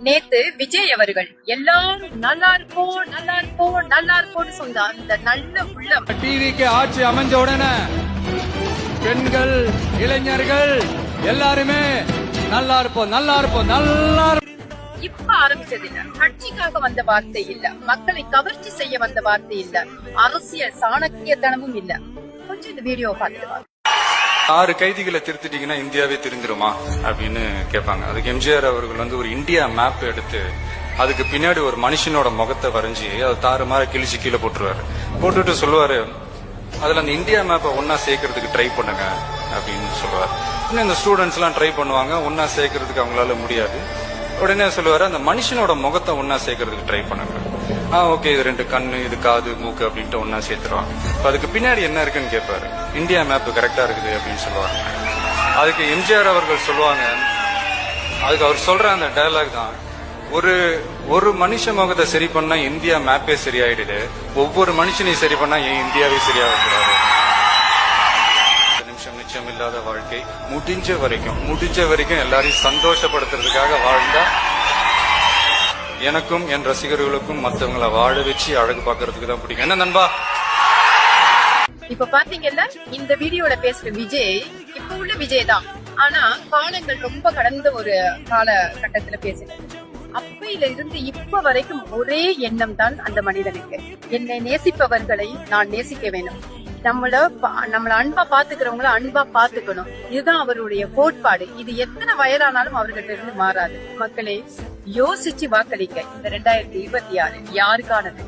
நேத்து விஜய் அவர்கள் எல்லாரும் நல்லா இருப்போம் நல்லா இருப்போம் நல்லா இருப்போம்னு சொன்ன அந்த நல்ல உள்ளம் டிவிக்கு ஆட்சி அமைஞ்ச உடனே பெண்கள் இளைஞர்கள் எல்லாருமே நல்லா இருப்போம் நல்லா இருப்போம் நல்லா இப்ப ஆரம்பிச்சது இல்ல. கட்சிக்காக வந்த வார்த்தை இல்ல, மக்களை கவர்ச்சி செய்ய வந்த வார்த்தை இல்ல, அரசியல் சாணக்கியத்தனமும் இல்ல. கொஞ்சம் இந்த வீடியோ பார்த்துட்டு 6 கைதிகளை திருத்திட்டீங்கன்னா இந்தியாவே திருந்துருமா அப்படின்னு கேட்பாங்க. அதுக்கு எம்ஜிஆர் அவர்கள் ஒரு இந்தியா மேப் எடுத்து அதுக்கு பின்னாடி ஒரு மனுஷனோட முகத்தை வரைஞ்சி அதை தாறுமாற கிழிச்சு கீழே போட்டுருவாரு. போட்டுட்டு சொல்லுவாரு, அதுல அந்த இந்தியா மேப்பை ஒன்னா சேர்க்கறதுக்கு ட்ரை பண்ணுங்க அப்படின்னு சொல்லுவார். இன்னும் இந்த ஸ்டூடெண்ட்ஸ் எல்லாம் ட்ரை பண்ணுவாங்க, ஒன்னா சேர்க்கறதுக்கு அவங்களால முடியாது. உடனே சொல்லுவாரு, அந்த மனுஷனோட முகத்தை ஒன்னா சேர்க்கறதுக்கு ட்ரை பண்ணுங்க. ஓகே, இது 2 கண்ணு, இது காது, மூக்கு அப்படின்ட்டு ஒன்னா சேர்த்துருவாங்க. அதுக்கு பின்னாடி என்ன இருக்குன்னு கேட்பாரு. இந்தியா மேப் கரெக்டா இருக்குது அப்படின்னு சொல்லுவாங்க. அதுக்கு எம்ஜிஆர் அவர்கள் சொல்லுவாங்க, அதுக்கு அவர் சொல்ற அந்த டயலாக் தான், ஒரு மனுஷ முகத்தை சரி பண்ணா இந்தியா மேப்பே சரியாயிடுது, ஒவ்வொரு மனுஷனையும் சரி பண்ணா ஏன் இந்தியாவே சரியாகக்கூடாது. நிமிஷம் நிச்சயம் இல்லாத வாழ்க்கை, முடிஞ்ச வரைக்கும் எல்லாரையும் சந்தோஷப்படுத்துறதுக்காக வாழ்ந்தா எனக்கும் என் ரசிகர்களுக்கும் மத்தவங்களை வாழ வச்சு அழகு பாக்குறதுக்கு தான் பிடிக்கும். என்ன நண்பா? இப்ப பாத்தீங்கல்ல, இந்த வீடியோல பேசுற விஜய் இப்ப உள்ள விஜய் தான். ஆனா காலங்கள் ரொம்ப கடந்த ஒரு காலகட்டத்துல பேசுறேன். அப்பையில இருந்து இப்ப வரைக்கும் ஒரே எண்ணம் தான் அந்த மனிதனுக்கு. என்னை நேசிப்பவர்களை நான் நேசிக்க வேணும், நம்மள அன்பா பாத்துக்கிறவங்கள அன்பா பாத்துக்கணும். இதுதான் அவருடைய கோட்பாடு. இது எத்தனை வயதானாலும் அவர்கிட்ட இருந்து மாறாது. மக்களே, யோசிச்சு வாக்களிக்க. இந்த 2026 யாருக்கானது?